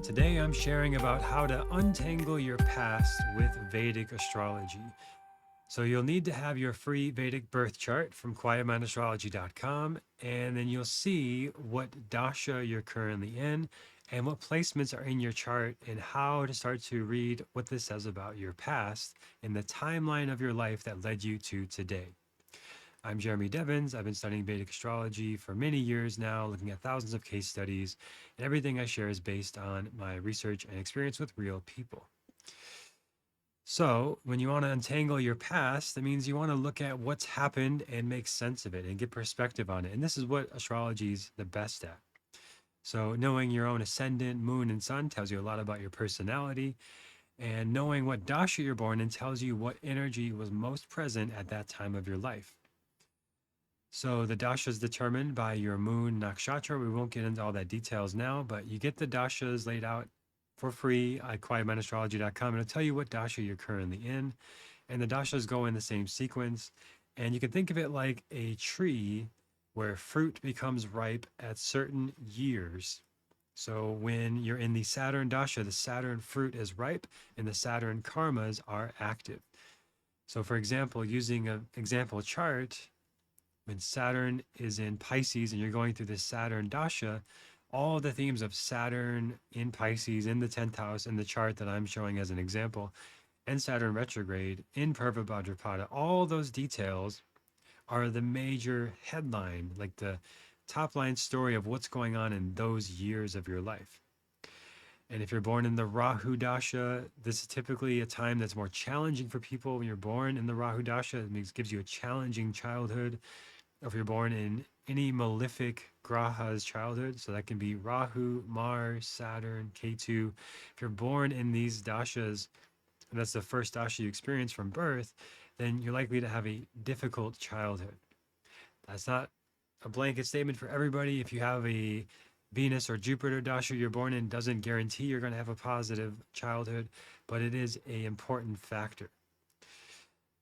Today I'm sharing about how to untangle your past with Vedic astrology. So you'll need to have your free Vedic birth chart from quietmindastrology.com, and then you'll see what dasha you're currently in and what placements are in your chart and how to start to read what this says about your past and the timeline of your life that led you to today. I'm Jeremy Devins. I've been studying Vedic astrology for many years now, looking at thousands of case studies, and everything I share is based on my research and experience with real people. So, when you want to untangle your past, that means you want to look at what's happened and make sense of it and get perspective on it. And this is what astrology is the best at. So, knowing your own ascendant, moon, and sun tells you a lot about your personality. And knowing what dasha you're born in tells you what energy was most present at that time of your life. So the dasha is determined by your moon nakshatra. We won't get into all that details now, but you get the dashas laid out for free at quietmindastrology.com. And it'll tell you what dasha you're currently in. And the dashas go in the same sequence. And you can think of it like a tree where fruit becomes ripe at certain years. So when you're in the Saturn dasha, the Saturn fruit is ripe and the Saturn karmas are active. So for example, using an example chart, when Saturn is in Pisces and you're going through this Saturn dasha, all the themes of Saturn in Pisces in the 10th house in the chart that I'm showing as an example, and Saturn retrograde in Purva Bhadrapada, all those details are the major headline, like the top line story of what's going on in those years of your life. And if you're born in the Rahu dasha, this is typically a time that's more challenging for people. When you're born in the Rahu dasha, it gives you a challenging childhood. If you're born in any malefic graha's childhood, so that can be Rahu, Mars, Saturn, Ketu. If you're born in these dashas, and that's the first dasha you experience from birth, then you're likely to have a difficult childhood. That's not a blanket statement for everybody. If you have a Venus or Jupiter dasha you're born in, doesn't guarantee you're going to have a positive childhood, but it is an important factor.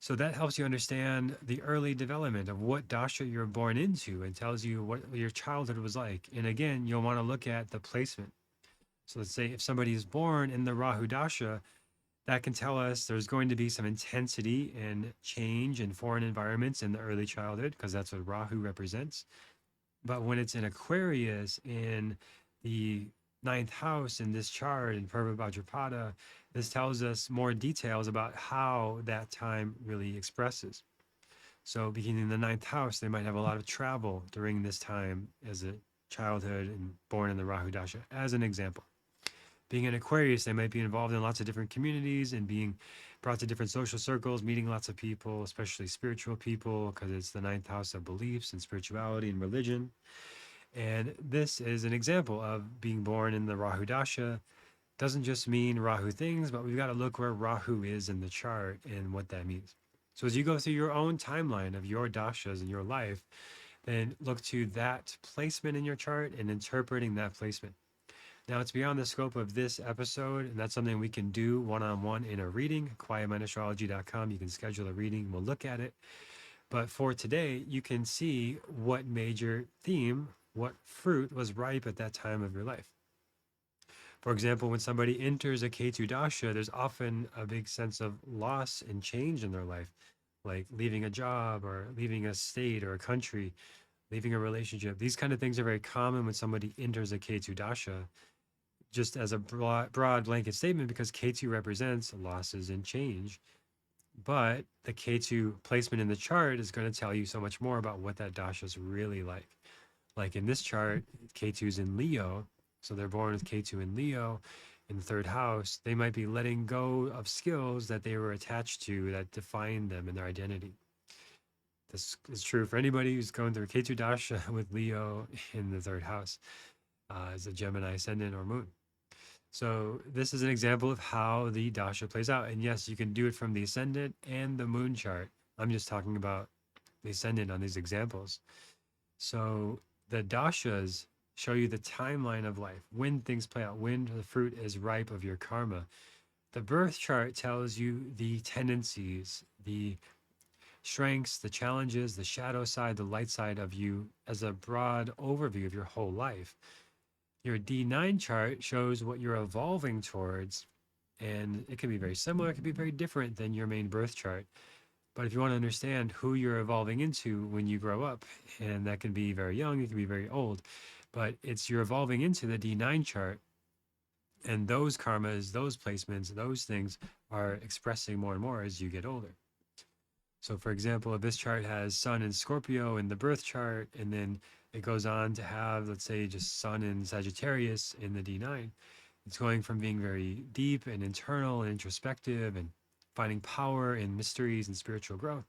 So that helps you understand the early development of what dasha you're born into and tells you what your childhood was like. And again, you'll want to look at the placement. So let's say if somebody is born in the Rahu dasha, that can tell us there's going to be some intensity and change in foreign environments in the early childhood, because that's what Rahu represents. But when it's in Aquarius in the ninth house in this chart in Purva Bhadrapada, this tells us more details about how that time really expresses. So beginning in the ninth house, they might have a lot of travel during this time as a childhood and born in the Rahu Dasha, as an example. Being in Aquarius, they might be involved in lots of different communities and being brought to different social circles, meeting lots of people, especially spiritual people, because it's the ninth house of beliefs and spirituality and religion. And this is an example of being born in the Rahu Dasha. Doesn't just mean Rahu things, but we've got to look where Rahu is in the chart and what that means. So as you go through your own timeline of your dashas in your life, then look to that placement in your chart and interpreting that placement. Now, it's beyond the scope of this episode, and that's something we can do one-on-one in a reading. quietmindastrology.com. You can schedule a reading. We'll look at it. But for today, you can see what major theme, what fruit was ripe at that time of your life. For example, when somebody enters a Ketu dasha, there's often a big sense of loss and change in their life, like leaving a job or leaving a state or a country, leaving a relationship. These kind of things are very common when somebody enters a Ketu dasha, just as a broad blanket statement, because Ketu represents losses and change. But the Ketu placement in the chart is going to tell you so much more about what that dasha is really like. Like in this chart, Ketu's in Leo. So they're born with Ketu in Leo in the third house. They might be letting go of skills that they were attached to that define them and their identity. This is true for anybody who's going through Ketu Dasha with Leo in the third house as a Gemini ascendant or moon. So this is an example of how the dasha plays out. And yes, you can do it from the ascendant and the moon chart. I'm just talking about the ascendant on these examples. So the dashas show you the timeline of life, when things play out, when the fruit is ripe of your karma. The birth chart tells you the tendencies, the strengths, the challenges, the shadow side, the light side of you as a broad overview of your whole life. Your D9 chart shows what you're evolving towards, and it can be very similar, it can be very different than your main birth chart. But if you want to understand who you're evolving into when you grow up, and that can be very young, it can be very old, but it's you're evolving into the D9 chart, and those karmas, those placements, those things are expressing more and more as you get older. So, for example, if this chart has Sun in Scorpio in the birth chart, and then it goes on to have, let's say, just Sun in Sagittarius in the D9, it's going from being very deep and internal and introspective and finding power in mysteries and spiritual growth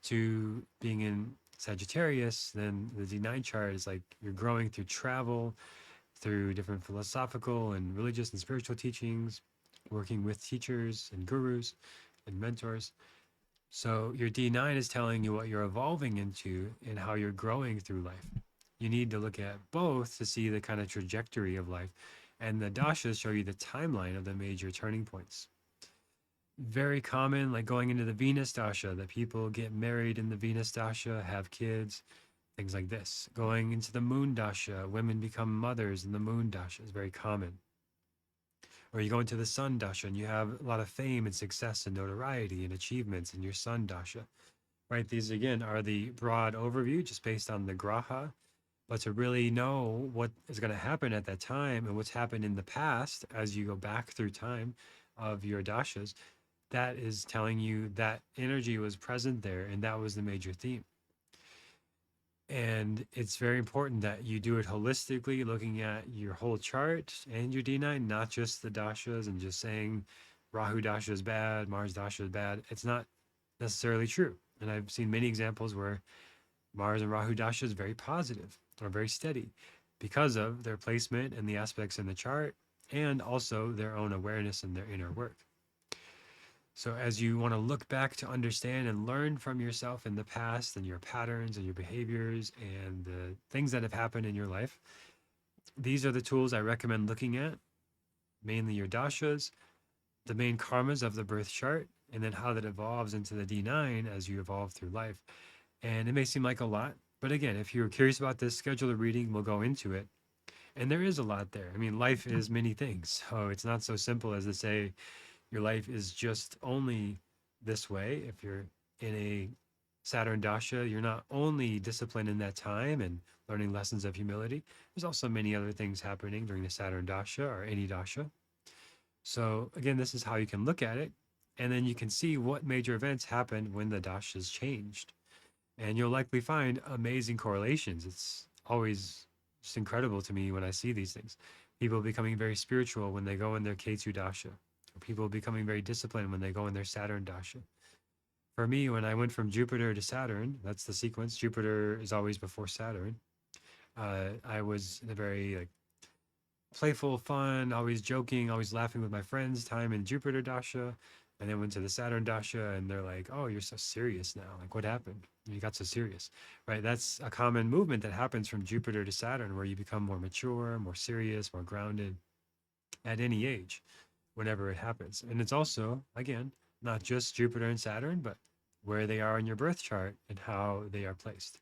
to being in Sagittarius. Then the D9 chart is like you're growing through travel, through different philosophical and religious and spiritual teachings, working with teachers and gurus and mentors. So your D9 is telling you what you're evolving into and how you're growing through life. You need to look at both to see the kind of trajectory of life. And the dashas show you the timeline of the major turning points. Very common, like going into the Venus dasha, that people get married in the Venus dasha, have kids, things like this. Going into the moon dasha, women become mothers in the moon dasha is very common. Or you go into the sun dasha and you have a lot of fame and success and notoriety and achievements in your sun dasha, right? These again are the broad overview just based on the graha. But to really know what is going to happen at that time and what's happened in the past as you go back through time of your dashas, that is telling you that energy was present there and that was the major theme. And it's very important that you do it holistically, looking at your whole chart and your D9, not just the dashas and just saying Rahu dasha is bad, Mars dasha is bad. It's not necessarily true. And I've seen many examples where Mars and Rahu dasha is very positive or very steady because of their placement and the aspects in the chart and also their own awareness and their inner work. So as you want to look back to understand and learn from yourself in the past and your patterns and your behaviors and the things that have happened in your life, these are the tools I recommend looking at, mainly your dashas, the main karmas of the birth chart, and then how that evolves into the D9 as you evolve through life. And it may seem like a lot, but again, if you're curious about this, schedule a reading, we'll go into it. And there is a lot there. I mean, life is many things. So it's not so simple as to say, your life is just only this way. If you're in a Saturn dasha, you're not only disciplined in that time and learning lessons of humility. There's also many other things happening during the Saturn dasha or any dasha. So again, this is how you can look at it. And then you can see what major events happened when the dashas changed. And you'll likely find amazing correlations. It's always just incredible to me when I see these things. People becoming very spiritual when they go in their Ketu dasha, or people becoming very disciplined when they go in their Saturn dasha. For me, when I went from Jupiter to Saturn, that's the sequence. Jupiter is always before Saturn. I was in a very like playful, fun, always joking, always laughing with my friends time in Jupiter dasha, and then went to the Saturn dasha, and they're like, "Oh, you're so serious now. Like, what happened? You got so serious, right?" That's a common movement that happens from Jupiter to Saturn, where you become more mature, more serious, more grounded at any age, whenever it happens. And it's also, again, not just Jupiter and Saturn, but where they are in your birth chart and how they are placed.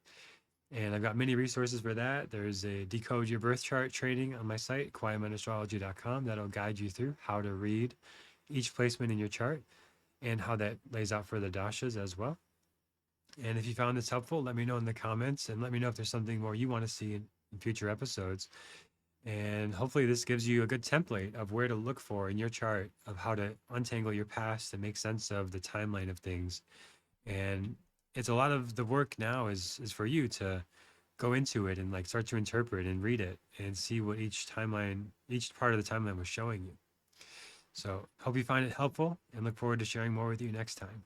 And I've got many resources for that. There's a Decode Your Birth Chart training on my site, quietmindastrology.com, that'll guide you through how to read each placement in your chart and how that lays out for the dashas as well. And if you found this helpful, let me know in the comments and let me know if there's something more you want to see in future episodes. And hopefully this gives you a good template of where to look for in your chart of how to untangle your past and make sense of the timeline of things. And it's a lot of the work now is for you to go into it and like start to interpret and read it and see what each timeline, each part of the timeline was showing you. So hope you find it helpful and look forward to sharing more with you next time.